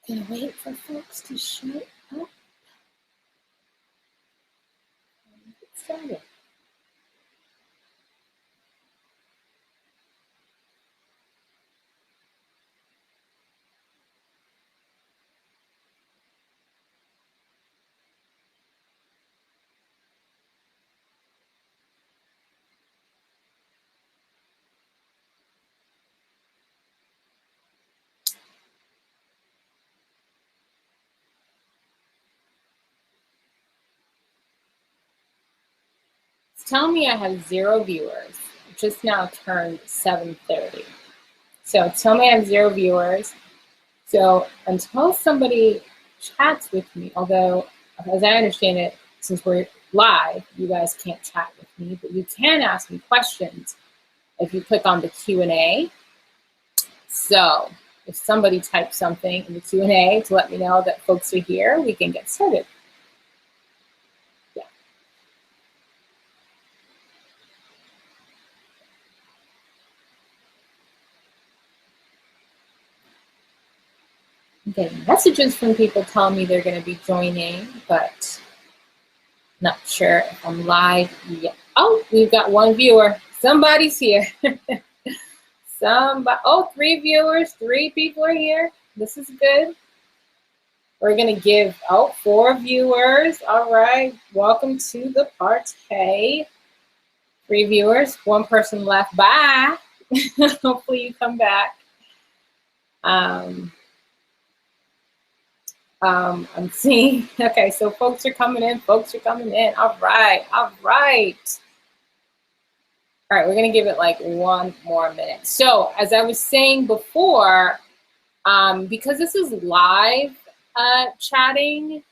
Gonna wait for folks to show up. Get started. Tell me I have 0 viewers. It just now turned 7:30. So tell me I have 0 viewers. So until somebody chats with me, although as I understand it, since we're live, you guys can't chat with me, but you can ask me questions if you click on the Q&A. So if somebody types something in the Q&A to let me know that folks are here, we can get started. I'm getting messages from people telling me they're going to be joining, but not sure if I'm live yet. Oh, we've got 1 viewer. Somebody's here. Somebody. Oh, 3 viewers. 3 people are here. This is good. We're going to give, 4 viewers. All right. Welcome to the party. 3 viewers. 1 person left. Bye. Hopefully you come back. I'm seeing, okay, so folks are coming in, All right, all right. All right, we're gonna give it like 1 more minute. So as I was saying before, because this is live chatting,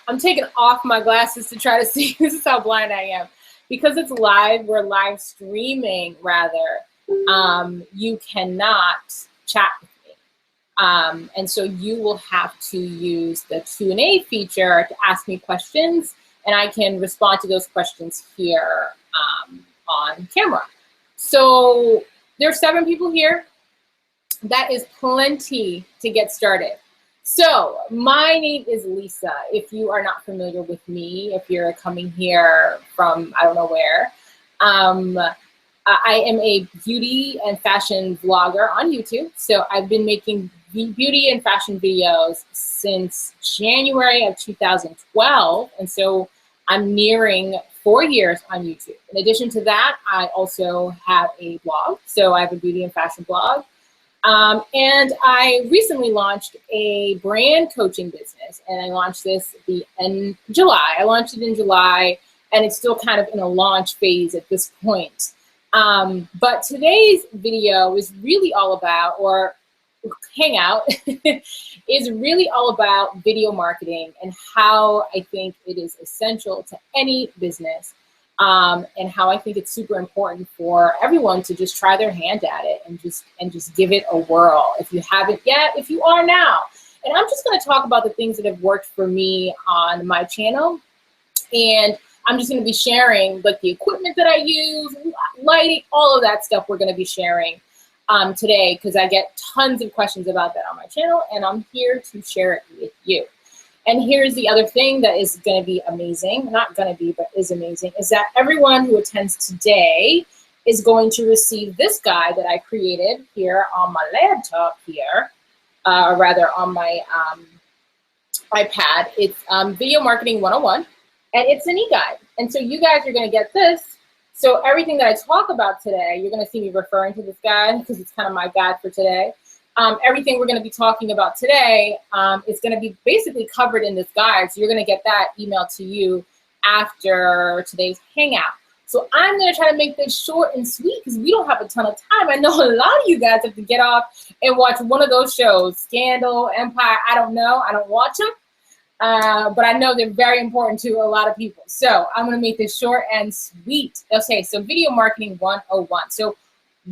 I'm taking off my glasses to try to see. This is how blind I am. Because it's live, we're live streaming rather, you cannot chat with me. And so you will have to use the Q&A feature to ask me questions, and I can respond to those questions here on camera. So there's 7 people here. That is plenty to get started. So my name is Lisa. If you are not familiar with me, if you're coming here from I don't know where, I am a beauty and fashion vlogger on YouTube. So I've been making beauty and fashion videos since January of 2012. And so I'm nearing 4 years on YouTube. In addition to that, I also have a blog. So I have a beauty and fashion blog. And I recently launched a brand coaching business, and I launched this in July. I launched it in July, and it's still kind of in a launch phase at this point. But today's video is really all about, or hangout is really all about video marketing and how I think it is essential to any business, and how I think it's super important for everyone to just try their hand at it and just give it a whirl. If you haven't yet, if you are now. And I'm just going to talk about the things that have worked for me on my channel, and I'm just going to be sharing like the equipment that I use, lighting, all of that stuff we're going to be sharing today, because I get tons of questions about that on my channel, and I'm here to share it with you. And here's the other thing that is going to be amazing, not going to be, but is amazing, is that everyone who attends today is going to receive this guide that I created here on my laptop here, or rather on my iPad. It's Video Marketing 101, and it's an e-guide. And so you guys are going to get this. So everything that I talk about today, you're going to see me referring to this guide because it's kind of my guide for today. Everything we're going to be talking about today is going to be basically covered in this guide. So you're going to get that emailed to you after today's hangout. So I'm going to try to make this short and sweet because we don't have a ton of time. I know a lot of you guys have to get off and watch one of those shows, Scandal, Empire. I don't know. I don't watch them. But I know they're very important to a lot of people. So I'm going to make this short and sweet. Okay, so Video Marketing 101. So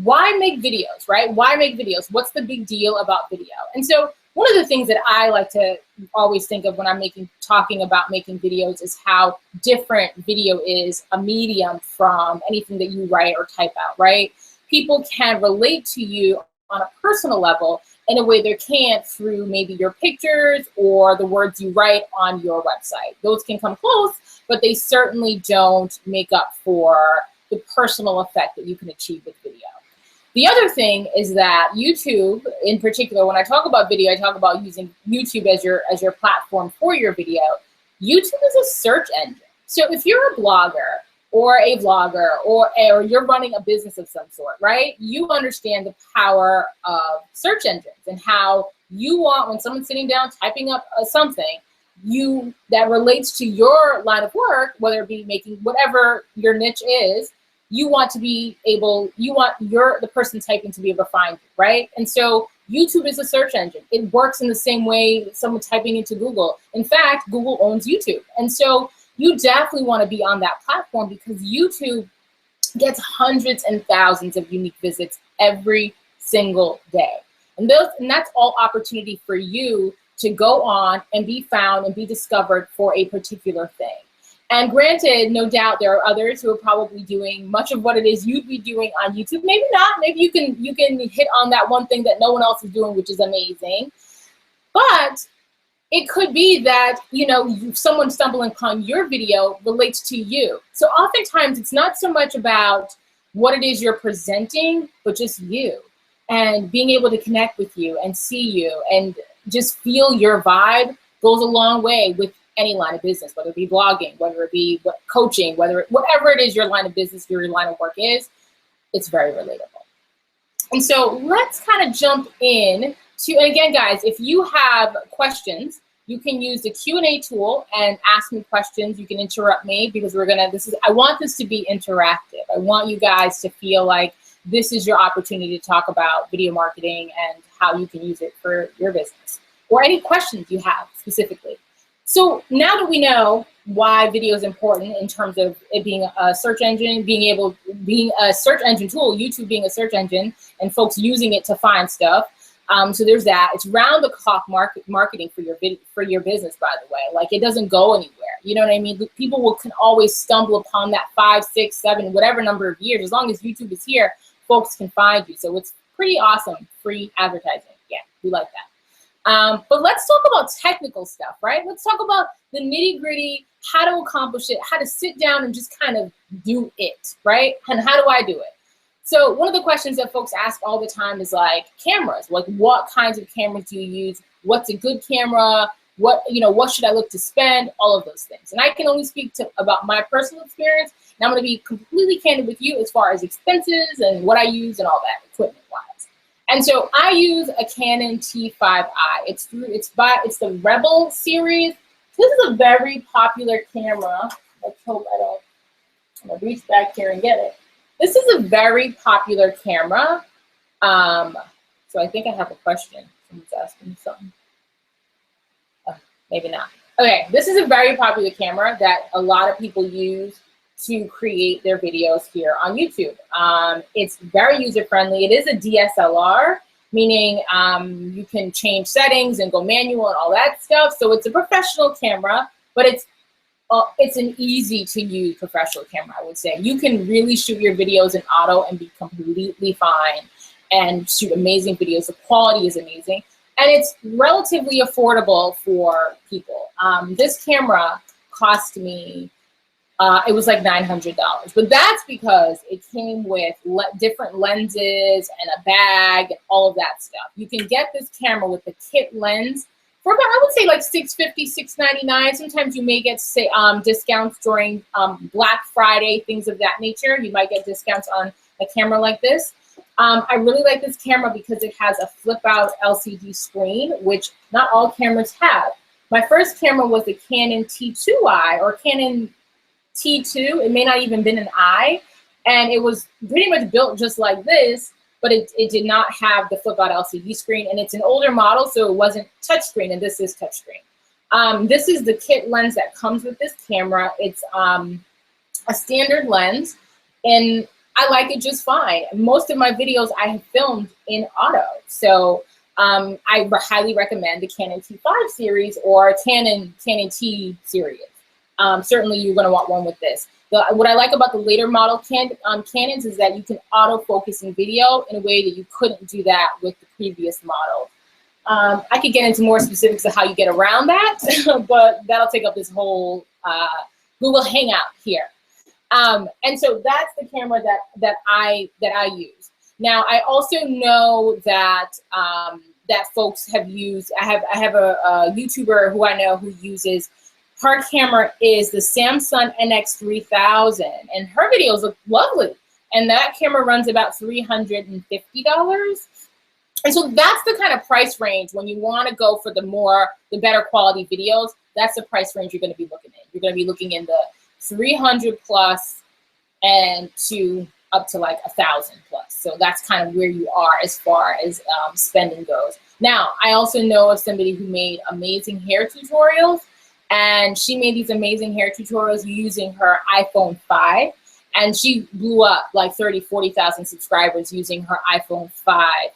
why make videos, right? Why make videos? What's the big deal about video? And so one of the things that I like to always think of when I'm talking about making videos is how different video is a medium from anything that you write or type out, right? People can relate to you on a personal level in a way they can't through maybe your pictures or the words you write on your website. Those can come close, but they certainly don't make up for the personal effect that you can achieve with video. The other thing is that YouTube, in particular, when I talk about video, I talk about using YouTube as your platform for your video. YouTube is a search engine. So if you're a blogger or a vlogger or you're running a business of some sort, right? You understand the power of search engines and how you want, when someone's sitting down typing up something, that relates to your line of work, whether it be making whatever your niche is, you want the person typing to be able to find you, right? And so YouTube is a search engine. It works in the same way someone typing into Google. In fact, Google owns YouTube. And so you definitely want to be on that platform because YouTube gets hundreds and thousands of unique visits every single day. And that's all opportunity for you to go on and be found and be discovered for a particular thing. And granted, no doubt there are others who are probably doing much of what it is you'd be doing on YouTube. Maybe not. Maybe you can hit on that one thing that no one else is doing, which is amazing. But it could be that, someone stumbling upon your video relates to you. So oftentimes it's not so much about what it is you're presenting, but just you and being able to connect with you and see you and just feel your vibe goes a long way with any line of business, whether it be blogging, whether it be coaching, whatever it is your line of business, your line of work is, it's very relatable. And so let's kind of jump in to, and again, guys, if you have questions, you can use the Q&A tool and ask me questions. You can interrupt me because I want this to be interactive. I want you guys to feel like this is your opportunity to talk about video marketing and how you can use it for your business or any questions you have specifically. So now that we know why video is important in terms of it being a search engine, being a search engine tool, YouTube being a search engine, and folks using it to find stuff. So there's that. It's round the clock marketing for your business, by the way. Like, it doesn't go anywhere. You know what I mean? People can always stumble upon that 5, 6, 7, whatever number of years. As long as YouTube is here, folks can find you. So it's pretty awesome. Free advertising. Yeah, we like that. But let's talk about technical stuff, right? Let's talk about the nitty gritty, how to accomplish it, how to sit down and just kind of do it, right? And how do I do it? So one of the questions that folks ask all the time is like cameras, like what kinds of cameras do you use? What's a good camera? What should I look to spend? All of those things. And I can only speak about my personal experience. And I'm going to be completely candid with you as far as expenses and what I use and all that equipment-wise. And so I use a Canon T5i. It's the Rebel series. This is a very popular camera. Let's hope I'm gonna reach back here and get it. This is a very popular camera. So I think I have a question. Someone's asking me something. Maybe not. Okay, this is a very popular camera that a lot of people use to create their videos here on YouTube. It's very user-friendly. It is a DSLR, meaning you can change settings and go manual and all that stuff. So it's a professional camera, but it's an easy-to-use professional camera, I would say. You can really shoot your videos in auto and be completely fine and shoot amazing videos. The quality is amazing. And it's relatively affordable for people. This camera cost me, it was like $900, but that's because it came with different lenses and a bag and all of that stuff. You can get this camera with the kit lens for about, I would say like $650, $699. Sometimes you may get discounts during Black Friday, things of that nature. You might get discounts on a camera like this. I really like this camera because it has a flip-out LCD screen, which not all cameras have. My first camera was the Canon T2i or Canon T2. It may not even been an I, and it was pretty much built just like this, but it did not have the flip-out LCD screen, and it's an older model, so it wasn't touchscreen, and this is touchscreen. This is the kit lens that comes with this camera. It's a standard lens, and I like it just fine. Most of my videos I have filmed in auto, so I highly recommend the Canon T5 series or Canon T series. Certainly you're going to want one with this. What I like about the later model Canons is that you can autofocus in video in a way that you couldn't do that with the previous model I could get into more specifics of how you get around that, but that'll take up this whole Google Hangout here. And so that's the camera that I use. Now I also know that that folks have used. I have a YouTuber who I know who uses. Her camera is the Samsung NX3000, and her videos look lovely. And that camera runs about $350. And so that's the kind of price range when you want to go for the better quality videos. That's the price range you're going to be looking in. You're going to be looking in the 300 plus and up to like 1,000 plus. So that's kind of where you are as far as spending goes. Now, I also know of somebody who made amazing hair tutorials, and she made these amazing hair tutorials using her iPhone 5, and she blew up like 30, 40,000 subscribers using her iPhone 5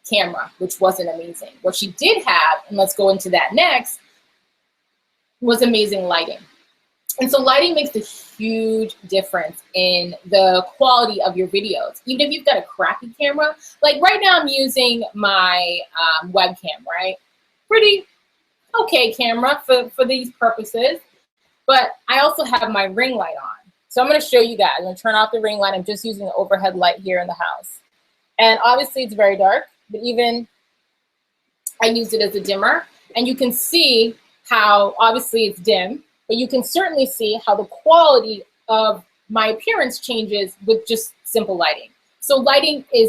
camera, which wasn't amazing. What she did have, and let's go into that next, was amazing lighting. And so lighting makes a huge difference in the quality of your videos. Even if you've got a crappy camera, like right now I'm using my webcam, right? Pretty okay camera for these purposes, but I also have my ring light on. So I'm gonna show you guys. I'm gonna turn off the ring light. I'm just using the overhead light here in the house. And obviously it's very dark, but even I used it as a dimmer. And you can see how obviously it's dim, but you can certainly see how the quality of my appearance changes with just simple lighting. So lighting is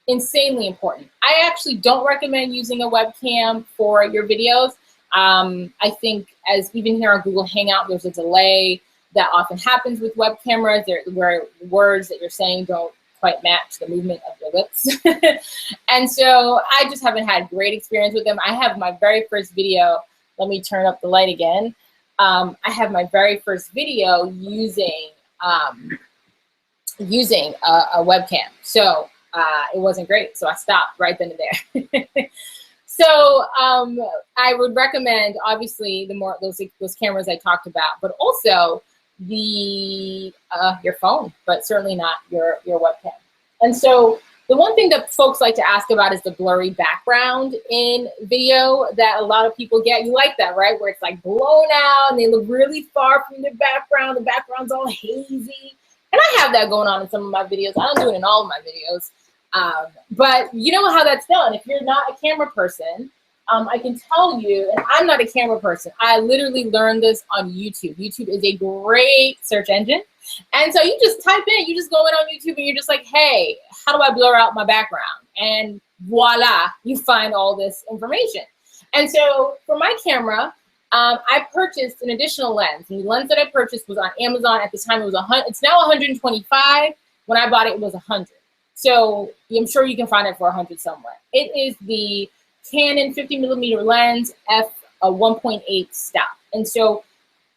insanely important. I actually don't recommend using a webcam for your videos. I think as even here on Google Hangout, there's a delay that often happens with web cameras where words that you're saying don't quite match the movement of your lips. And so I just haven't had great experience with them. I have my very first video. Let me turn up the light again. I have my very first video using a webcam. So it wasn't great. So I stopped right then and there. So I would recommend, obviously, the more those cameras I talked about, but also your phone, but certainly not your webcam. And so the one thing that folks like to ask about is the blurry background in video that a lot of people get. You like that, right? Where it's like blown out and they look really far from the background. The background's all hazy. And I have that going on in some of my videos. I don't do it in all of my videos. But you know how that's done. If you're not a camera person, I can tell you, and I'm not a camera person, I literally learned this on YouTube. YouTube is a great search engine. And so you just type in, you just go in on YouTube and you're just like, hey, how do I blur out my background? And voila, you find all this information. And so for my camera, I purchased an additional lens. And the lens that I purchased was on Amazon. At the time, it was it's now 125. When I bought it, it was 100. So I'm sure you can find it for 100 somewhere. It is the Canon 50mm lens f1.8 stop. And so,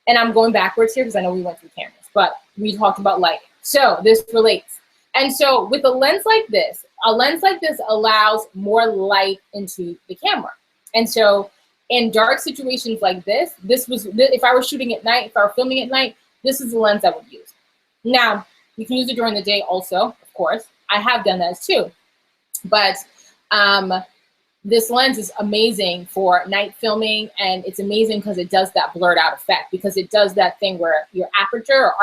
and I'm going backwards here because I know we went through cameras, but we talked about lighting. So this relates. And so with a lens like this allows more light into the camera. And so in dark situations like this, if I were shooting at night, if I were filming at night, this is the lens I would use. Now, you can use it during the day also, of course. I have done that too. But this lens is amazing for night filming, and it's amazing because it does that blurred out effect, because it does that thing where your aperture,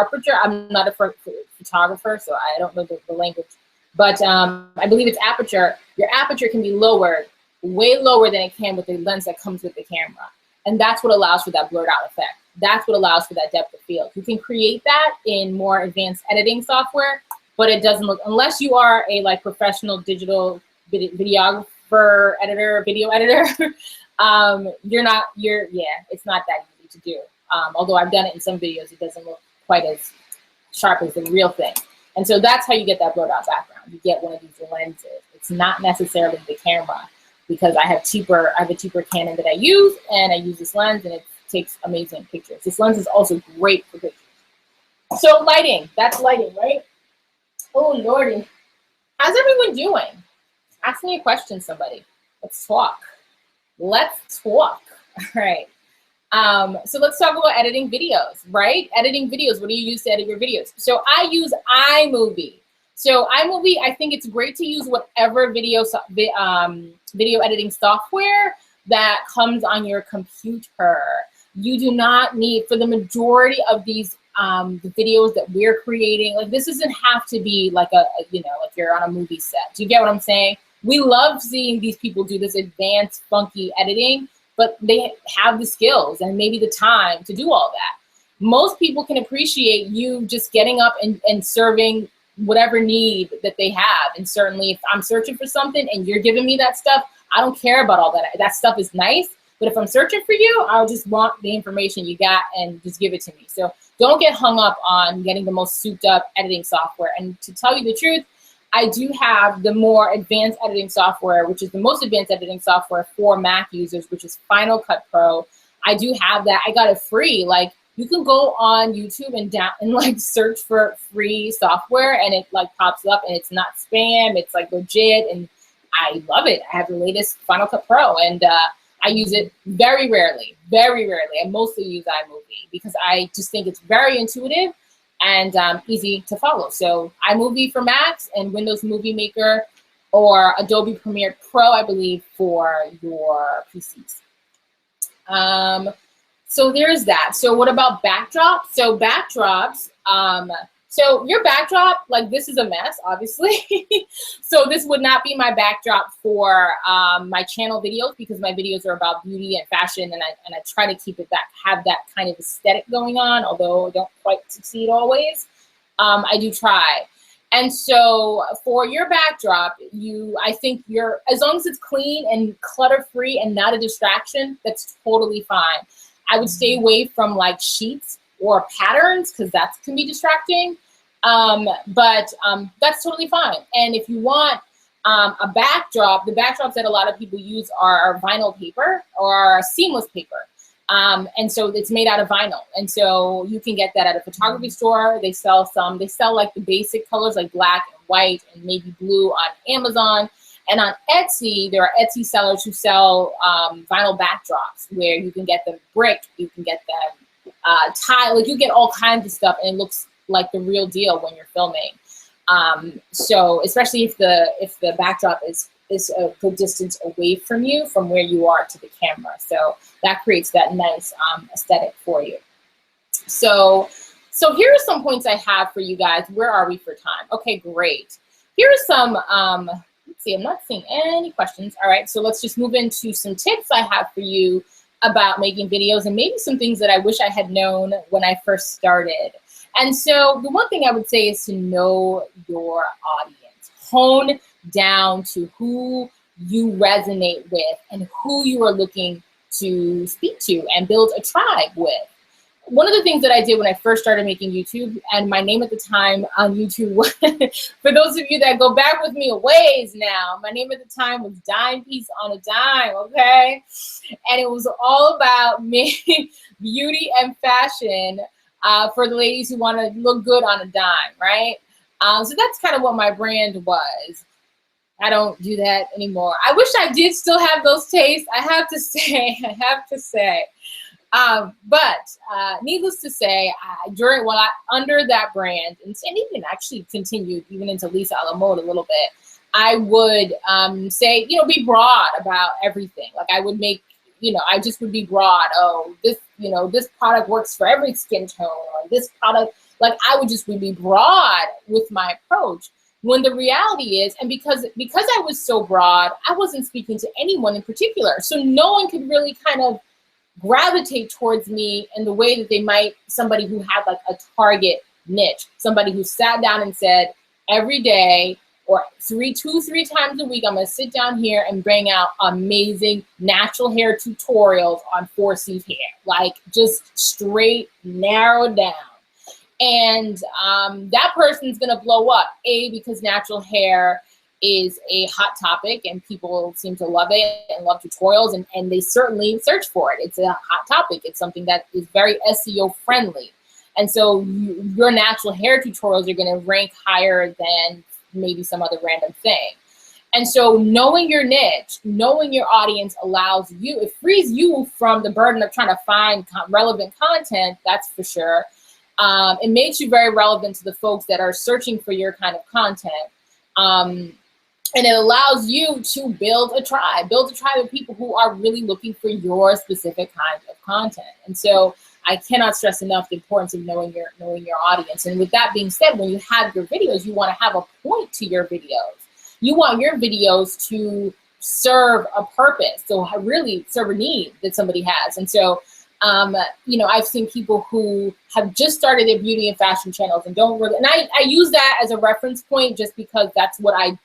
I'm not a photographer, so I don't know the language, but I believe it's aperture. Your aperture can be lowered, way lower than it can with the lens that comes with the camera. And that's what allows for that blurred out effect. That's what allows for that depth of field. You can create that in more advanced editing software, but it doesn't look, unless you are a professional digital videographer, editor, video editor, it's not that easy to do. Although I've done it in some videos, it doesn't look quite as sharp as the real thing. And so that's how you get that blurred out background. You get one of these lenses. It's not necessarily the camera, because I have a cheaper Canon that I use, and I use this lens, and it takes amazing pictures. This lens is also great for pictures. So lighting, that's lighting, right? Oh, Lordy. How's everyone doing? Ask me a question, somebody. Let's talk. Let's talk. All right. So let's talk about editing videos, right? Editing videos. What do you use to edit your videos? So I use iMovie. So iMovie, I think it's great to use whatever video editing software that comes on your computer. You do not need, for the majority of these the videos that we're creating, like this doesn't have to be like you know, like you're on a movie set. Do you get what I'm saying? We love seeing these people do this advanced, funky editing, but they have the skills and maybe the time to do all that. Most people can appreciate you just getting up and serving whatever need that they have. And certainly if I'm searching for something and you're giving me that stuff, I don't care about all that. That stuff is nice, but if I'm searching for you, I'll just want the information you got and just give it to me. So don't get hung up on getting the most souped up editing software. And to tell you the truth, I do have the more advanced editing software, which is the most advanced editing software for Mac users, which is Final Cut Pro. I do have that. I got it free. Like, you can go on YouTube and like search for free software, and it like pops up, and it's not spam. It's like legit, and I love it. I have the latest Final Cut Pro, and I use it very rarely, very rarely. I mostly use iMovie because I just think it's very intuitive and easy to follow. So iMovie for Macs and Windows Movie Maker or Adobe Premiere Pro, I believe, for your PCs. So there's that. So what about backdrops? So backdrops, so your backdrop, like this is a mess, obviously. So this would not be my backdrop for my channel videos, because my videos are about beauty and fashion, and I try to keep it have that kind of aesthetic going on, although I don't quite succeed always. I do try. And so for your backdrop, I think as long as it's clean and clutter-free and not a distraction, that's totally fine. I would stay away from like sheets or patterns, because that can be distracting. But that's totally fine. And if you want a backdrop, the backdrops that a lot of people use are vinyl paper or seamless paper. And so it's made out of vinyl. And so you can get that at a photography store. They sell like the basic colors like black and white and maybe blue on Amazon. And on Etsy, there are Etsy sellers who sell vinyl backdrops, where you can get them brick, you can get them tile, like you get all kinds of stuff, and it looks like the real deal when you're filming. So especially if the backdrop is a good distance away from you, from where you are to the camera. So that creates that nice aesthetic for you. So here are some points I have for you guys. Where are we for time? Okay, great. Here are some, let's see, I'm not seeing any questions. All right, so let's just move into some tips I have for you about making videos, and maybe some things that I wish I had known when I first started. And so the one thing I would say is to know your audience. Hone down to who you resonate with and who you are looking to speak to and build a tribe with. One of the things that I did when I first started making YouTube, and my name at the time on YouTube was, for those of you that go back with me a ways now, my name at the time was Dime Piece on a Dime, okay? And it was all about beauty and fashion for the ladies who want to look good on a dime, right? So that's kind of what my brand was. I don't do that anymore. I wish I did still have those tastes, I have to say. But needless to say, under that brand, and even actually continued even into Lisa a la Mode a little bit, I would say, be broad about everything. Like I would make, I just would be broad. Oh, this product works for every skin tone, or this product, like I would be broad with my approach. When the reality is, and because I was so broad, I wasn't speaking to anyone in particular. So no one could really kind of gravitate towards me in the way that they might somebody who had like a target niche, somebody who sat down and said, every day or 3 times a week, I'm gonna sit down here and bring out amazing natural hair tutorials on 4C hair, like just straight narrowed down. And that person's gonna blow up, because natural hair is a hot topic and people seem to love it and love tutorials, and they certainly search for it. It's a hot topic. It's something that is very SEO friendly. And so your natural hair tutorials are gonna rank higher than maybe some other random thing. And so knowing your niche, knowing your audience it frees you from the burden of trying to find relevant content, that's for sure. It makes you very relevant to the folks that are searching for your kind of content. And it allows you to build a tribe of people who are really looking for your specific kind of content. And so I cannot stress enough the importance of knowing your audience. And with that being said, when you have your videos, you want to have a point to your videos. You want your videos to serve a purpose, so really serve a need that somebody has. And so, you know, I've seen people who have just started their beauty and fashion channels and don't really, and I use that as a reference point just because that's what I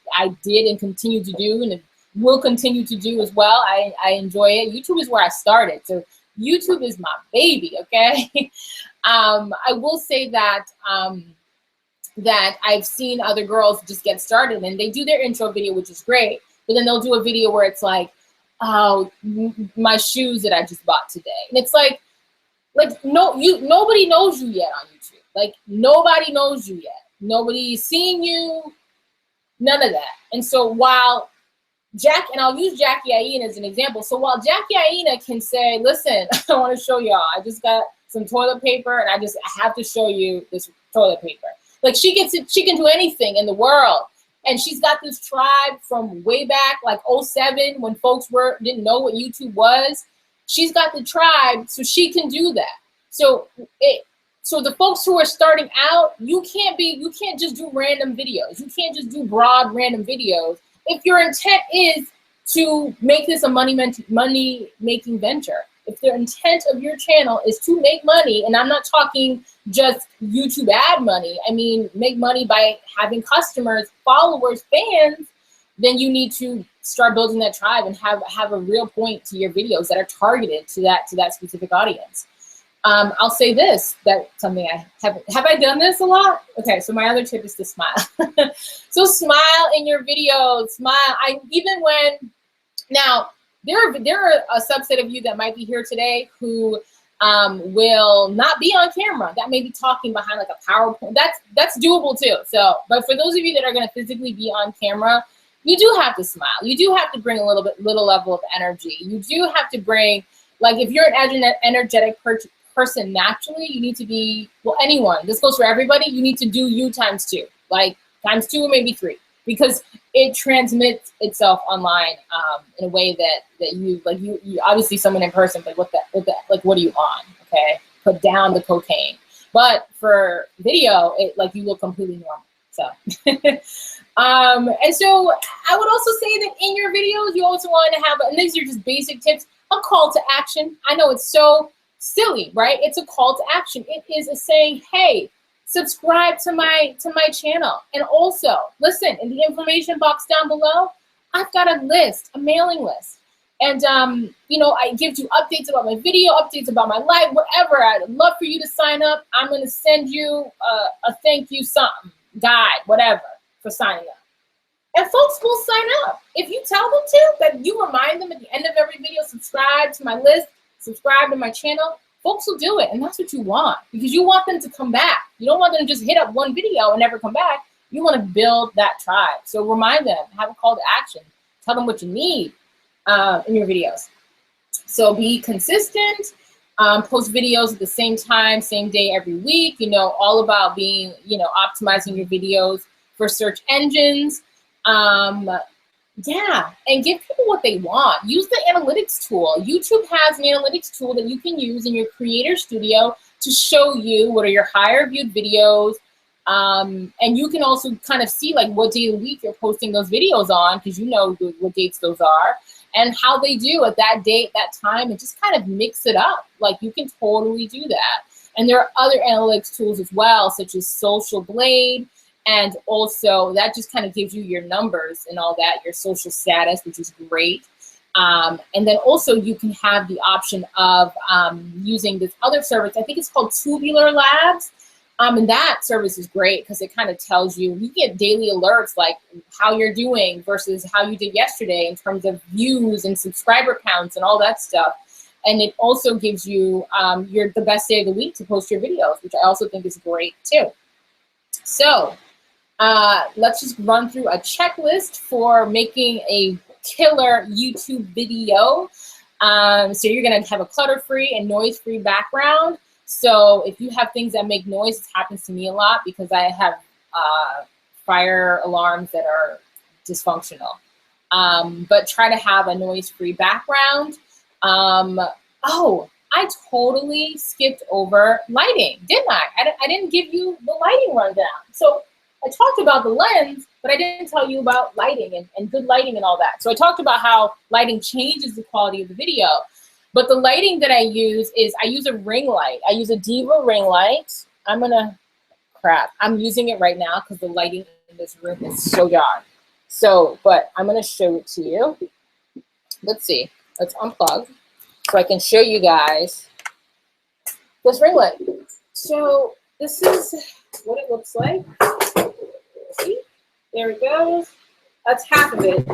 did and continue to do and will continue to do as well. I enjoy it. YouTube is where I started, so YouTube is my baby, okay? I will say that that I've seen other girls just get started and they do their intro video, which is great, but then they'll do a video where it's like, oh, my shoes that I just bought today. And it's like nobody knows you yet on YouTube. Like, nobody knows you yet. Nobody's seeing you, none of that. And so while and I'll use Jackie Aina as an example. So while Jackie Aina can say, listen, I want to show y'all, I just got some toilet paper and I have to show you this toilet paper. Like, she can do anything in the world. And she's got this tribe from way back, like 07, when folks didn't know what YouTube was. She's got the tribe, so she can do that. So the folks who are starting out, you can't just do random videos. You can't just do broad random videos. If your intent is to make this a money-making venture, if the intent of your channel is to make money, and I'm not talking just YouTube ad money, I mean make money by having customers, followers, fans, then you need to start building that tribe and have a real point to your videos that are targeted to that specific audience. I'll say this, that's something have I done this a lot? Okay, so my other tip is to smile. So smile in your videos, smile. Now, there are a subset of you that might be here today who will not be on camera. That may be talking behind like a PowerPoint. That's doable too. So, but for those of you that are going to physically be on camera, you do have to smile. You do have to bring a little level of energy. You do have to bring, like, if you're an energetic person naturally, you need to be, well, anyone. This goes for everybody. You need to do you × 2, like ×2 or maybe 3. Because it transmits itself online in a way that you obviously someone in person, but what are you on? Okay, put down the cocaine. But for video, you look completely normal. So, and so I would also say that in your videos, you also want to have, and these are just basic tips, a call to action. I know it's so silly, right? It's a call to action. It is a saying, hey, subscribe to my channel. And also, listen, in the information box down below, I've got a list, a mailing list. And, you know, I give you updates about my video, updates about my life, whatever. I'd love for you to sign up. I'm going to send you a thank you something, guide, whatever, for signing up. And folks will sign up. If you tell them to, that you remind them at the end of every video, subscribe to my list, subscribe to my channel, folks will do it. And that's what you want, because you want them to come back. You don't want them to just hit up one video and never come back. You want to build that tribe. So remind them, have a call to action, tell them what you need in your videos. So be consistent, post videos at the same time, same day every week, you know, all about being, you know, optimizing your videos for search engines. Yeah, and give people what they want. Use the analytics tool. YouTube has an analytics tool that you can use in your Creator Studio to show you what are your higher viewed videos. And you can also kind of see like what day of the week you're posting those videos on, because you know what dates those are and how they do at that date, that time, and just kind of mix it up. Like, you can totally do that. And there are other analytics tools as well, such as Social Blade. And also that just kind of gives you your numbers and all that, your social status, which is great. And then also you can have the option of using this other service. I think it's called Tubular Labs. And that service is great because it kind of tells you, you get daily alerts like how you're doing versus how you did yesterday in terms of views and subscriber counts and all that stuff. And it also gives you the best day of the week to post your videos, which I also think is great too. So let's just run through a checklist for making a killer YouTube video. So you're gonna have a clutter-free and noise-free background. So if you have things that make noise, it happens to me a lot because I have fire alarms that are dysfunctional. But try to have a noise-free background. Oh, I totally skipped over lighting, didn't I? I didn't give you the lighting rundown. So I talked about the lens, but I didn't tell you about lighting and good lighting and all that. So I talked about how lighting changes the quality of the video. But the lighting that I use is I use a ring light. I use a Diva ring light. I'm using it right now because the lighting in this room is so dark. So, but I'm gonna show it to you. Let's see, let's unplug so I can show you guys this ring light. So this is what it looks like. See, there it goes. That's half of it.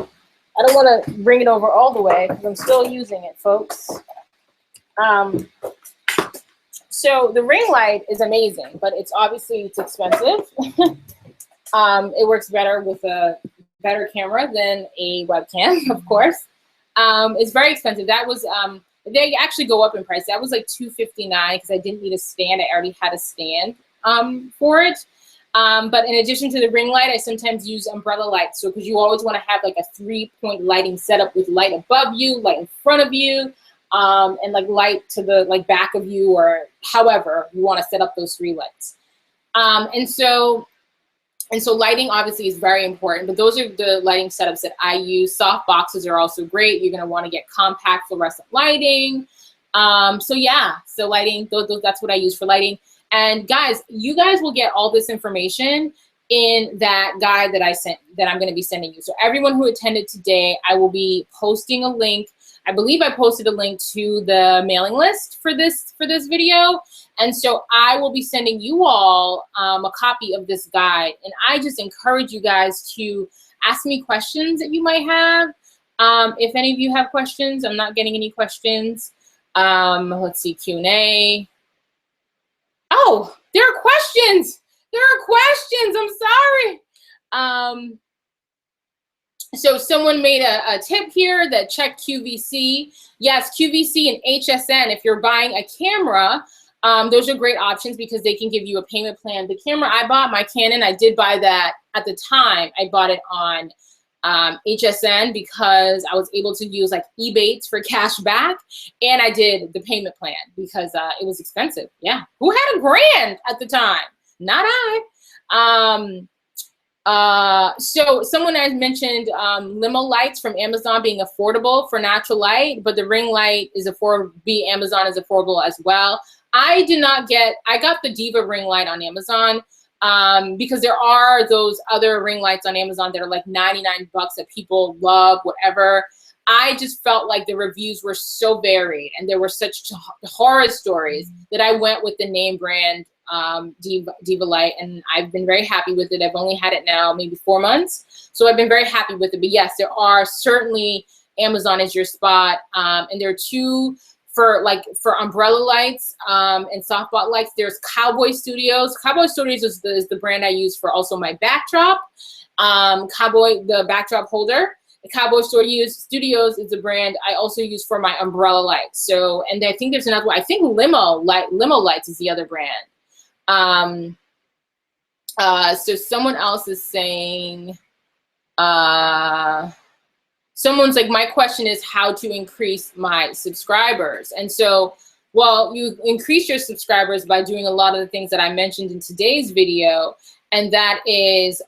I don't want to bring it over all the way because I'm still using it, folks. So the ring light is amazing, but it's expensive. It works better with a better camera than a webcam, of course. It's very expensive. That was they actually go up in price. That was like $259 because I didn't need a stand. I already had a stand for it. But in addition to the ring light, I sometimes use umbrella lights. So because you always want to have like a 3-point lighting setup with light above you, light in front of you, and like light to the like back of you, or however you want to set up those 3 lights. And so lighting obviously is very important, but those are the lighting setups that I use. Soft boxes are also great. You're gonna want to get compact fluorescent lighting. So yeah, so lighting, that's what I use for lighting. And guys, you guys will get all this information in that guide that I'm gonna be sending you. So everyone who attended today, I will be posting a link. I believe I posted a link to the mailing list for this video. And so I will be sending you all a copy of this guide. And I just encourage you guys to ask me questions that you might have. If any of you have questions, I'm not getting any questions. Let's see, Q&A. Oh, there are questions. There are questions. I'm sorry. So someone made a tip here that check QVC. Yes, QVC and HSN. If you're buying a camera, those are great options because they can give you a payment plan. The camera I bought, my Canon, I did buy that at the time. I bought it on HSN because I was able to use like Ebates for cash back, and I did the payment plan because it was expensive. Yeah, who had $1,000 at the time? Not I. So someone has mentioned limo lights from Amazon being affordable for natural light, but the ring light is affordable. Amazon is affordable as well. I got the Diva ring light on Amazon because there are those other ring lights on Amazon that are like $99 that people love, whatever. I just felt like the reviews were so varied and there were such horror stories that I went with the name brand Diva light, and I've been very happy with it. I've only had it now maybe 4 months, so I've been very happy with it. But yes, there are certainly, Amazon is your spot, and there are 2 for umbrella lights and softball lights. There's Cowboy Studios. Cowboy Studios is the brand I use for also my backdrop. The backdrop holder. The Cowboy Studios is the brand I also use for my umbrella lights. So, and I think there's another one. I think Limo Lights is the other brand. So someone else is saying, someone's like, my question is how to increase my subscribers. And so, well, you increase your subscribers by doing a lot of the things that I mentioned in today's video. And that is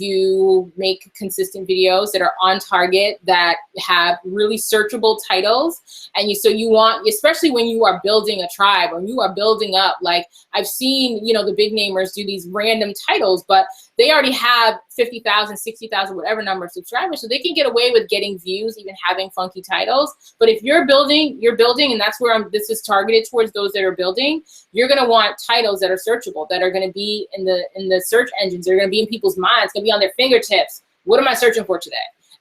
you make consistent videos that are on target, that have really searchable titles. And so you want, especially when you are building a tribe or you are building up, like I've seen, the big namers do these random titles, but they already have 50,000, 60,000, whatever number of subscribers. So they can get away with getting views, even having funky titles. But if you're building, and that's where this is targeted towards those that are building, you're going to want titles that are searchable, that are going to be in the search engines. They're going to be in people's minds, going to be on their fingertips. What am I searching for today?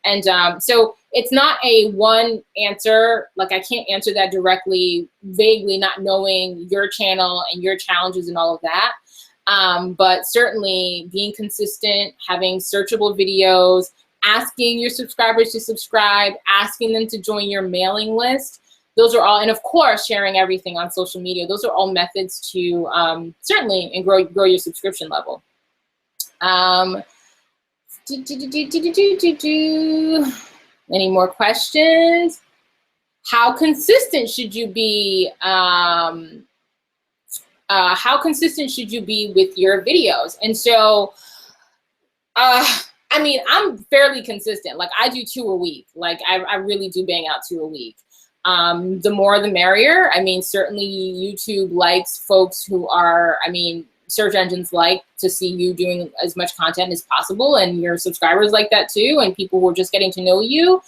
And so it's not a one answer. Like I can't answer that directly, vaguely, not knowing your channel and your challenges and all of that. But certainly being consistent, having searchable videos, asking your subscribers to subscribe, asking them to join your mailing list. those are all, and of course, sharing everything on social media. Those are all methods to certainly and grow your subscription level. Any more questions? How consistent should you be? How consistent should you be with your videos? And so, I mean, I'm fairly consistent. Like, I do 2 a week. Like, I really do bang out 2 a week. The more the merrier. I mean, certainly YouTube likes folks who are, I mean, search engines like to see you doing as much content as possible, and your subscribers like that too, and people who are just getting to know you.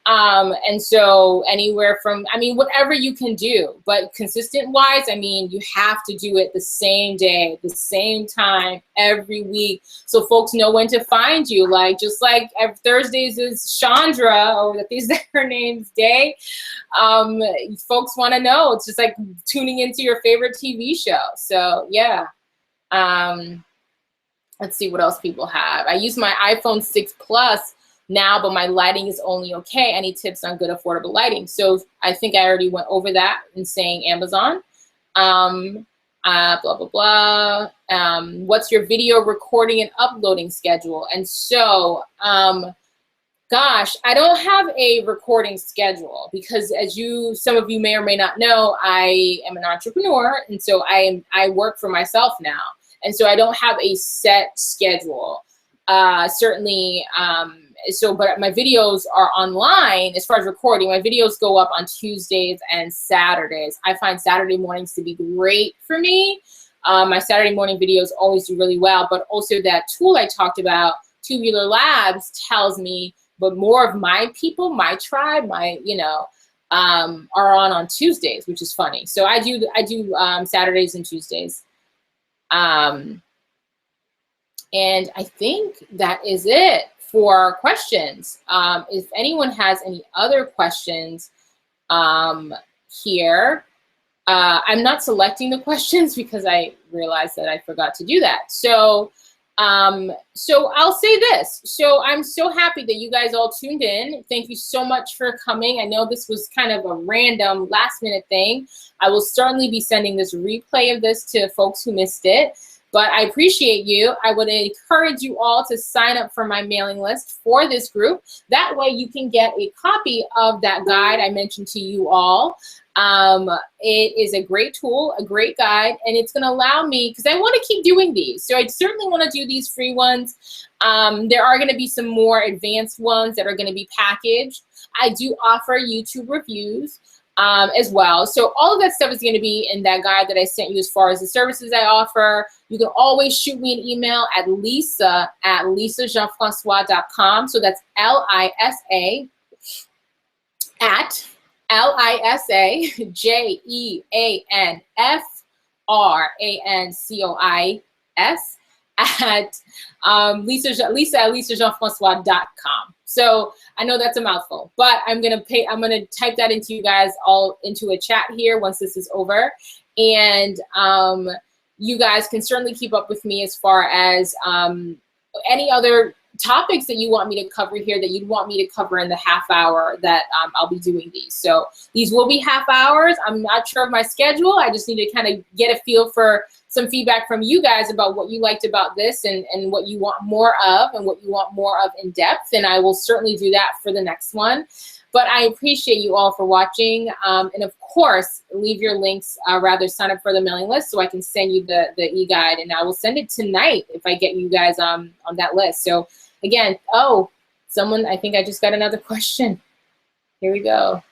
And so anywhere from, I mean, whatever you can do, but consistent wise, I mean, you have to do it the same day, the same time, every week, so folks know when to find you. Like, just like Thursdays is Chandra, or that is her name's day. Folks want to know. It's just like tuning into your favorite TV show. So yeah. Let's see what else people have. I use my iPhone 6 Plus now, but my lighting is only okay. Any tips on good affordable lighting? So I think I already went over that in saying Amazon. Blah, blah, blah. What's your video recording and uploading schedule? And so, gosh, I don't have a recording schedule because, as some of you may or may not know, I am an entrepreneur, and so I work for myself now. And so I don't have a set schedule. Certainly, but my videos are online. As far as recording, my videos go up on Tuesdays and Saturdays. I find Saturday mornings to be great for me. My Saturday morning videos always do really well, but also that tool I talked about, Tubular Labs, tells me, but more of my people, my tribe, are on Tuesdays, which is funny. So I do Saturdays and Tuesdays. And I think that is it for questions. If anyone has any other questions here, I'm not selecting the questions because I realized that I forgot to do that. So I'll say this. So I'm so happy that you guys all tuned in. Thank you so much for coming. I know this was kind of a random last minute thing. I will certainly be sending this replay of this to folks who missed it, but I appreciate you. I would encourage you all to sign up for my mailing list for this group. That way you can get a copy of that guide I mentioned to you all. It is a great tool, a great guide, and it's going to allow me, because I want to keep doing these. So I certainly want to do these free ones. There are going to be some more advanced ones that are going to be packaged. I do offer YouTube reviews as well. So all of that stuff is going to be in that guide that I sent you as far as the services I offer. You can always shoot me an email at lisa@lisajeanfrancois.com. So that's LISA at LISAJeanfrancois at lisajeanfrancois.com. So I know that's a mouthful, but I'm gonna type that into you guys all into a chat here once this is over, and you guys can certainly keep up with me as far as any other topics that you want me to cover here that you'd want me to cover in the half hour that I'll be doing these. So these will be half hours. I'm not sure of my schedule. I just need to kind of get a feel for some feedback from you guys about what you liked about this and what you want more of and what you want more of in depth. And I will certainly do that for the next one. But I appreciate you all for watching. And of course, leave your links, sign up for the mailing list so I can send you the e-guide. And I will send it tonight if I get you guys on that list. So again, I think I just got another question. Here we go.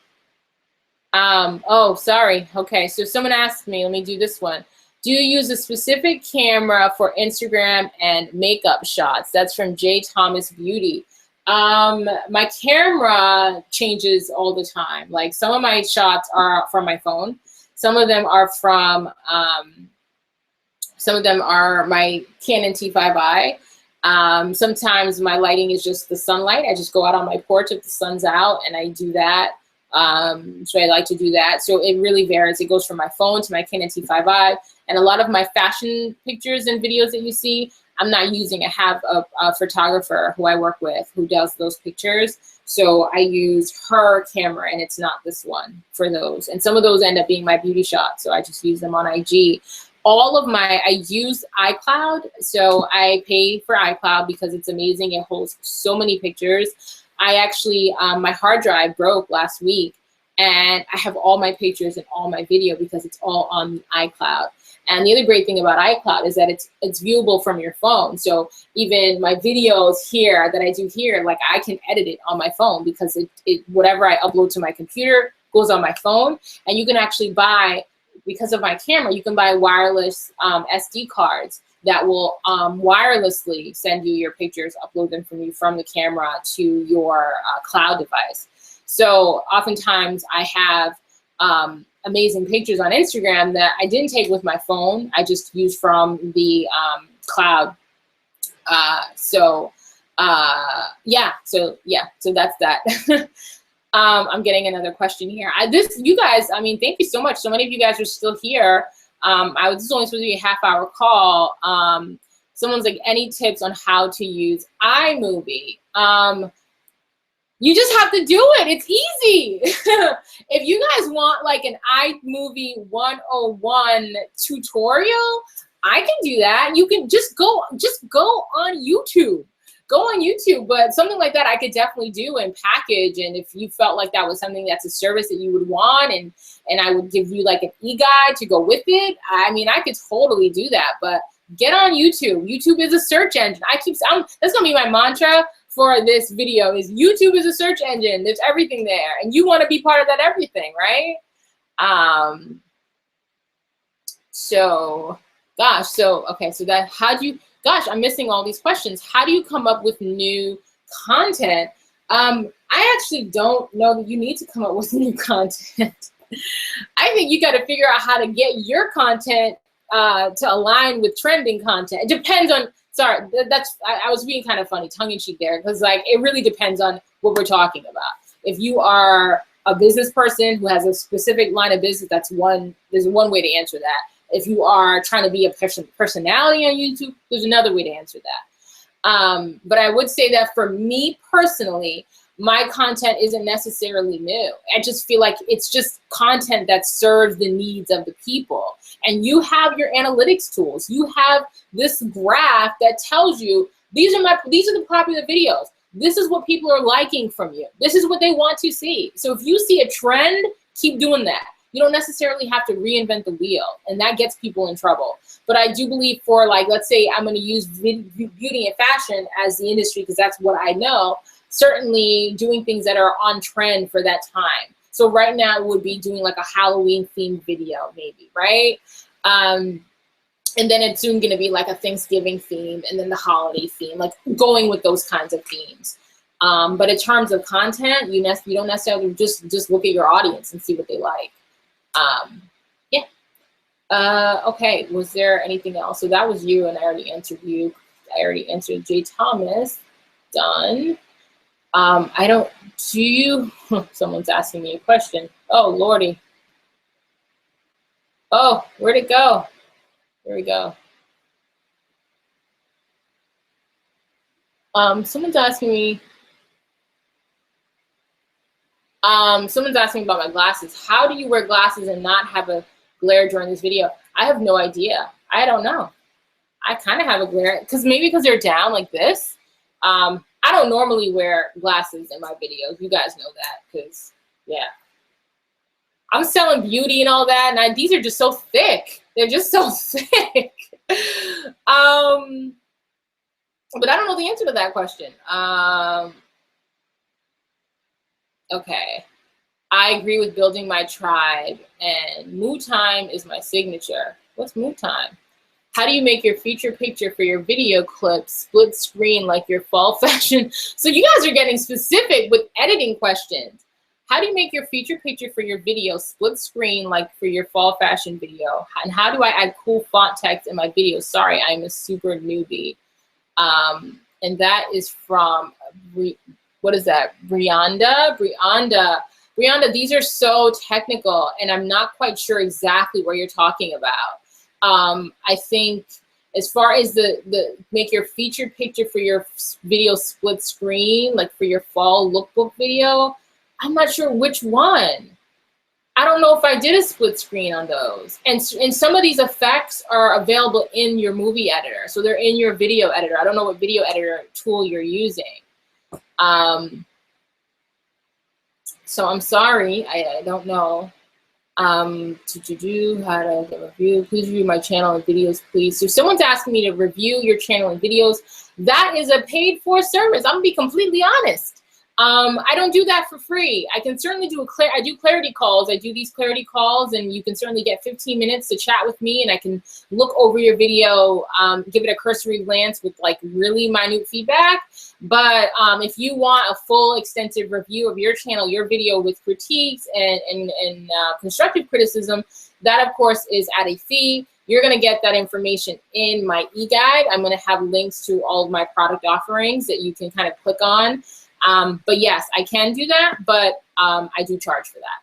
Oh, sorry. Okay, so someone asked me, let me do this one. Do you use a specific camera for Instagram and makeup shots? That's from J. Thomas Beauty. My camera changes all the time. Like, some of my shots are from my phone. Some of them are from, my Canon T5i. Sometimes my lighting is just the sunlight. I just go out on my porch if the sun's out and I do that. So I like to do that. So it really varies. It goes from my phone to my Canon T5i. And a lot of my fashion pictures and videos that you see, I'm not using. I have a photographer who I work with who does those pictures. So I use her camera, and it's not this one for those. And some of those end up being my beauty shots, so I just use them on IG. I use iCloud, so I pay for iCloud because it's amazing. It holds so many pictures. I actually, my hard drive broke last week, and I have all my pictures and all my video because it's all on the iCloud. And the other great thing about iCloud is that it's viewable from your phone. So even my videos here that I do here, like I can edit it on my phone because whatever I upload to my computer goes on my phone. And you can actually buy, because of my camera, you can buy wireless SD cards that will wirelessly send you your pictures, upload them from the camera to your cloud device. So oftentimes I have amazing pictures on Instagram that I didn't take with my phone. I just used from the cloud. So that's that. I'm getting another question here. You guys, I mean, thank you so much. So many of you guys are still here. This is only supposed to be a half-hour call. Someone's like, any tips on how to use iMovie? You just have to do it. It's easy. If you guys want like an iMovie 101 tutorial, I can do that. You can just go on YouTube. Go on YouTube, but something like that I could definitely do and package. And if you felt like that was something that's a service that you would want, and I would give you like an e-guide to go with it, I mean, I could totally do that. But get on YouTube. YouTube is a search engine. That's gonna be my mantra for this video is YouTube is a search engine. There's everything there, and you want to be part of that everything, right? Gosh, I'm missing all these questions. How do you come up with new content? I actually don't know that you need to come up with new content. I think you got to figure out how to get your content to align with trending content. It depends on, sorry, I was being kind of funny, tongue-in-cheek there, because like it really depends on what we're talking about. If you are a business person who has a specific line of business, there's one way to answer that. If you are trying to be a personality on YouTube, there's another way to answer that. But I would say that for me personally, my content isn't necessarily new. I just feel like it's just content that serves the needs of the people. And you have your analytics tools. You have this graph that tells you, these are the popular videos. This is what people are liking from you. This is what they want to see. So if you see a trend, keep doing that. You don't necessarily have to reinvent the wheel, and that gets people in trouble. But I do believe for, like, let's say I'm going to use beauty and fashion as the industry because that's what I know, certainly doing things that are on trend for that time. So right now it would be doing like a Halloween themed video maybe, right? And then it's soon going to be like a Thanksgiving theme and then the holiday theme, like going with those kinds of themes. But in terms of content, you don't necessarily just look at your audience and see what they like. Okay, was there anything else? So that was you, and I already answered you. I already answered Jay Thomas. Done. Someone's asking me a question. Oh, Lordy. Oh, where'd it go? There we go. Someone's asking me about my glasses. How do you wear glasses and not have a glare during this video? I have no idea. I don't know. I kind of have a glare because they're down like this. I don't normally wear glasses in my videos. You guys know that because, yeah. I'm selling beauty and all that, and these are just so thick. They're just so thick. But I don't know the answer to that question. Okay. I agree with building my tribe, and mood time is my signature. What's mood time? How do you make your feature picture for your video clip split screen like your fall fashion? So you guys are getting specific with editing questions. How do you make your feature picture for your video split screen like for your fall fashion video? And how do I add cool font text in my videos? Sorry, I'm a super newbie. And that is from, what is that? Brianda, these are so technical, and I'm not quite sure exactly what you're talking about. I think As far as the make your featured picture for your video split screen, like for your fall lookbook video, I'm not sure which one. I don't know if I did a split screen on those. And some of these effects are available in your movie editor. So they're in your video editor. I don't know what video editor tool you're using. So I'm sorry, I don't know. How to get review. Please review my channel and videos, please. So someone's asking me to review your channel and videos. That is a paid for service. I'm gonna be completely honest. I don't do that for free. I can certainly do I do clarity calls. I do these clarity calls, and you can certainly get 15 minutes to chat with me, and I can look over your video, give it a cursory glance with like really minute feedback. But if you want a full extensive review of your channel, your video with critiques and constructive criticism, that of course is at a fee. You're gonna get that information in my e-guide. I'm gonna have links to all of my product offerings that you can kind of click on. But yes, I can do that, but I do charge for that.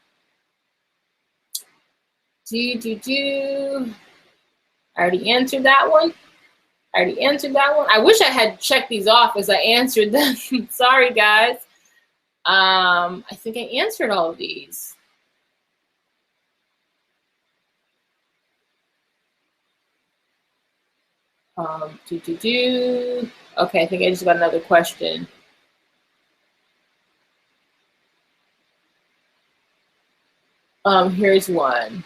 I already answered that one. I wish I had checked these off as I answered them. Sorry, guys. I think I answered all of these. Okay, I think I just got another question. Here's one.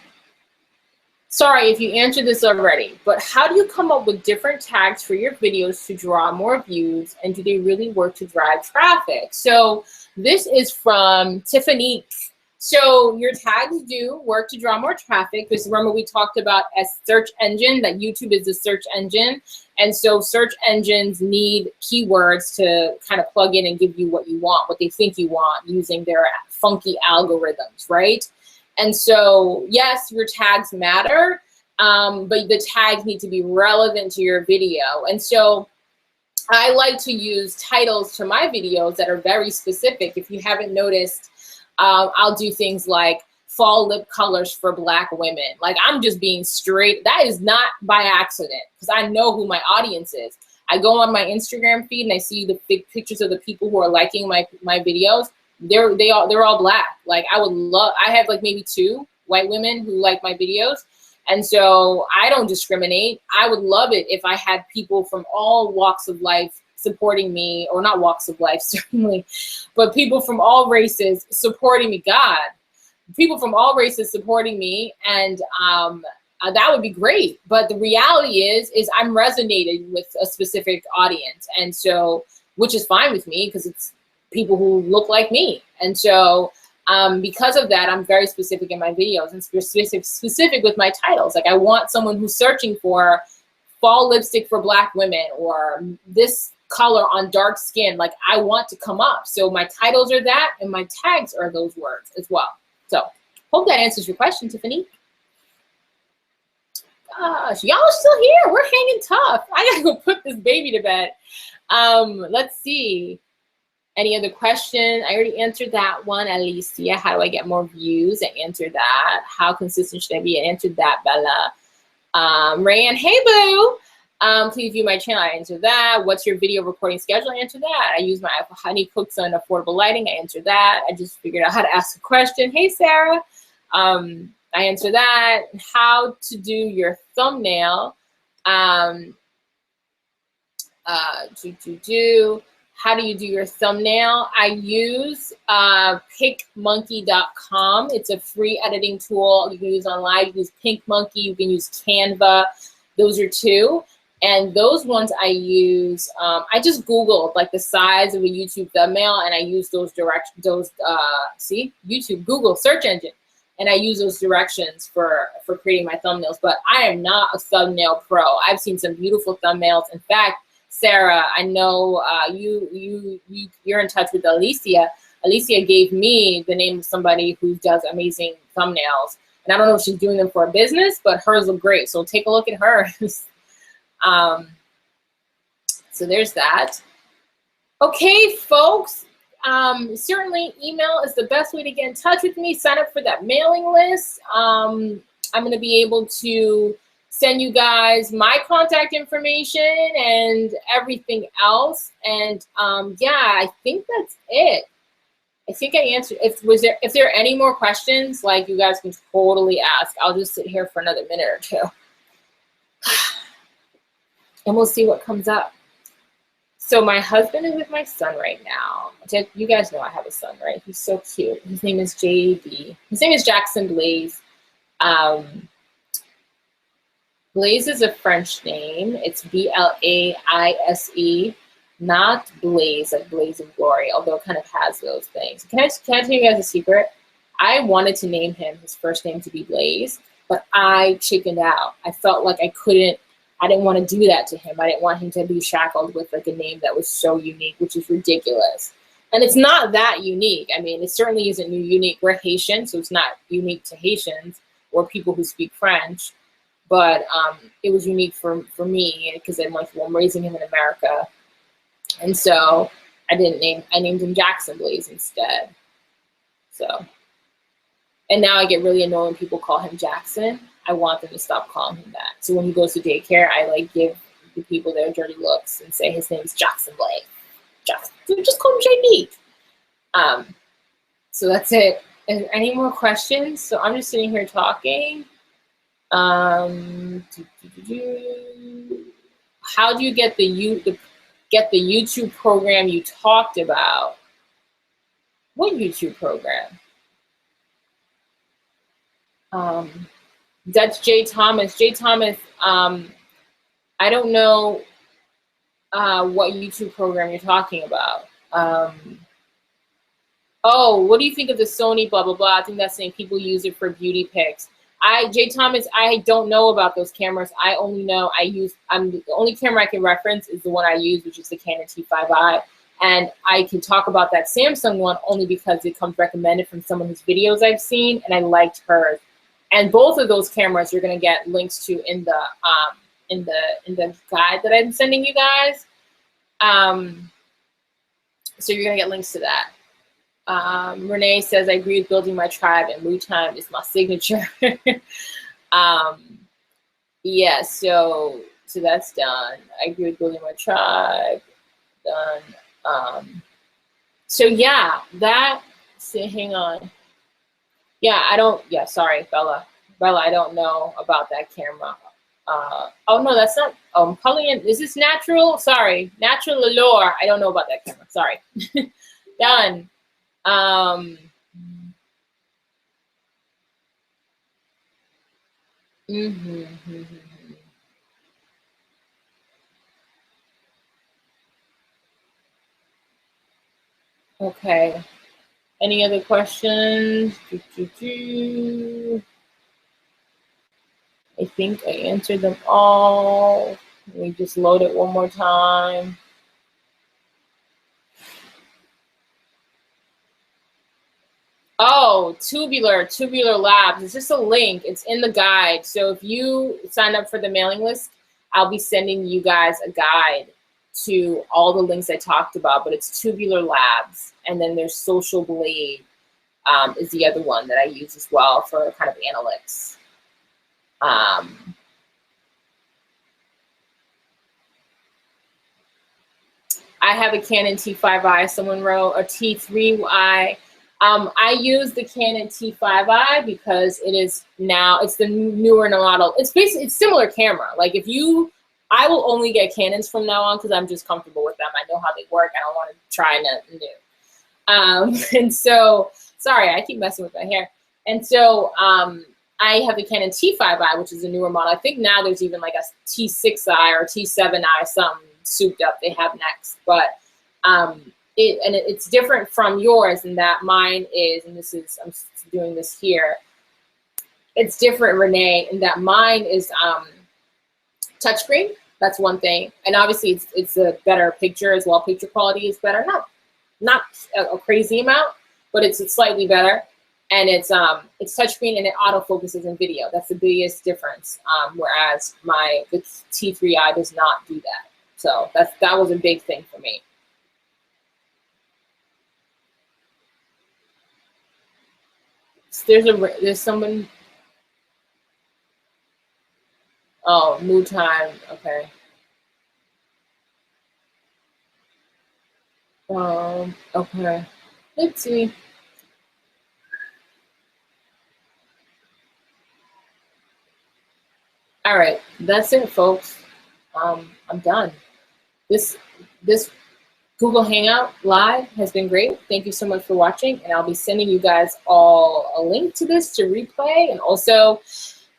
Sorry if you answered this already, but how do you come up with different tags for your videos to draw more views, and do they really work to drive traffic? So this is from Tiffany. So your tags do work to draw more traffic, because remember we talked about a search engine, that YouTube is a search engine. And so search engines need keywords to kind of plug in and give you what you want, what they think you want, using their funky algorithms, right? And so, yes, your tags matter, but the tags need to be relevant to your video. And so I like to use titles to my videos that are very specific. If you haven't noticed, I'll do things like fall lip colors for Black women. Like, I'm just being straight. That is not by accident, because I know who my audience is. I go on my Instagram feed and I see the big pictures of the people who are liking my videos. They're all Black. Like, I have like maybe 2 white women who like my videos. And so I don't discriminate. I would love it if I had people from all walks of life supporting me, or not walks of life, certainly, but people from all races supporting me. God, people from all races supporting me, and that would be great. But the reality is I'm resonating with a specific audience, and so, which is fine with me, because it's people who look like me. And so because of that, I'm very specific in my videos, and specific with my titles. Like, I want someone who's searching for fall lipstick for Black women, or this color on dark skin. Like, I want to come up. So my titles are that, and my tags are those words as well. So hope that answers your question, Tiffany. Gosh, y'all are still here. We're hanging tough. I gotta go put this baby to bed. Let's see. Any other question? I already answered that one, Alicia. How do I get more views? I answered that. How consistent should I be? I answered that, Bella. Rayanne, hey boo. Please view my channel. I answered that. What's your video recording schedule? I answered that. I use my Honey Cooks on affordable lighting. I answered that. I just figured out how to ask a question. Hey Sarah. I answered that. How to do your thumbnail. How do you do your thumbnail? I use pinkmonkey.com. It's a free editing tool you can use online. You can use PinkMonkey, you can use Canva. Those are 2. And those ones I use, I just Googled like the size of a YouTube thumbnail, and I use those YouTube, Google search engine. And I use those directions for creating my thumbnails. But I am not a thumbnail pro. I've seen some beautiful thumbnails. In fact, Sarah, I know you're in touch with Alicia. Alicia gave me the name of somebody who does amazing thumbnails. And I don't know if she's doing them for a business, but hers look great. So take a look at hers. So there's that. Okay, folks. Certainly email is the best way to get in touch with me. Sign up for that mailing list. I'm going to be able to send you guys my contact information and everything else. And yeah, I think that's it. I think I answered. If there are any more questions, like, you guys can totally ask. I'll just sit here for another minute or two, and we'll see what comes up. So my husband is with my son right now. You guys know I have a son, right? He's so cute. His name is JB. His name is Jackson Blaise. Blaise is a French name. It's Blaise, not Blaze, like Blaze of Glory, although it kind of has those things. Can I tell you guys a secret? I wanted to name him, his first name to be Blaze, but I chickened out. I felt like I didn't want to do that to him. I didn't want him to be shackled with like a name that was so unique, which is ridiculous. And it's not that unique. I mean, it certainly isn't unique. We're Haitian, so it's not unique to Haitians or people who speak French. But it was unique for me because I'm raising him in America. And so I named him Jackson Blaise instead. So, and now I get really annoyed when people call him Jackson. I want them to stop calling him that. So when he goes to daycare, I like give the people their dirty looks and say his name is Jackson Blaise. Just call him JB. So that's it. Any more questions? So I'm just sitting here talking. How do you get the YouTube program you talked about? What YouTube program? That's Jay Thomas. Jay Thomas, I don't know what YouTube program you're talking about. Oh, what do you think of the Sony blah, blah, blah? I think that's saying people use it for beauty pics. Jay Thomas, I don't know about those cameras. I only know the only camera I can reference is the one I use, which is the Canon T5i. And I can talk about that Samsung one only because it comes recommended from someone whose videos I've seen, and I liked hers. And both of those cameras you're gonna get links to in the guide that I'm sending you guys. So you're gonna get links to that. Renee says, I agree with building my tribe, and Wu time is my signature. Yeah, so that's done. I agree with building my tribe. Done. So yeah, hang on. Yeah, sorry, Bella, I don't know about that camera. Oh no, that's not, Cullian, is this natural? Sorry, natural allure. I don't know about that camera, sorry. Done. Okay. Any other questions? I think I answered them all. Let me just load it one more time. Oh, Tubular Labs. It's just a link. It's in the guide. So if you sign up for the mailing list, I'll be sending you guys a guide to all the links I talked about, but it's Tubular Labs. And then there's Social Blade is the other one that I use as well for kind of analytics. I have a Canon T5i, someone wrote, a T3i. I use the Canon T5i because it's the newer model. It's similar camera. Like I will only get Canons from now on because I'm just comfortable with them. I know how they work. I don't want to try nothing new. And so, sorry, I keep messing with my hair. And so I have the Canon T5i, which is a newer model. I think now there's even like a T6i or T7i, something souped up they have next. But it's different from yours in that mine is, and I'm doing this here. It's different, Renee, in that mine is touchscreen. That's one thing, and obviously it's a better picture as well. Picture quality is better, not a crazy amount, but it's slightly better. And it's touchscreen and it auto focuses in video. That's the biggest difference. Whereas the T3i does not do that. So that was a big thing for me. There's someone. Oh, new time. Okay. Okay. Let's see. All right, that's it, folks. I'm done. This this Google Hangout Live has been great. Thank you so much for watching, and I'll be sending you guys all a link to this to replay, and also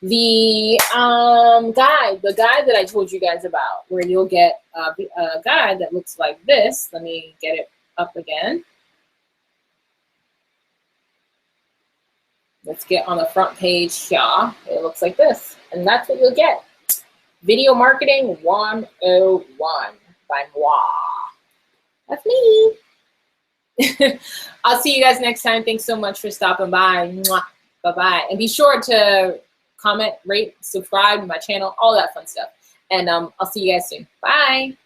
the guide that I told you guys about, where you'll get a guide that looks like this. Let me get it up again. Let's get on the front page here. It looks like this, and that's what you'll get. Video Marketing 101 by moi. That's me. I'll see you guys next time. Thanks so much for stopping by. Mwah. Bye-bye. And be sure to comment, rate, subscribe to my channel, all that fun stuff. And I'll see you guys soon. Bye.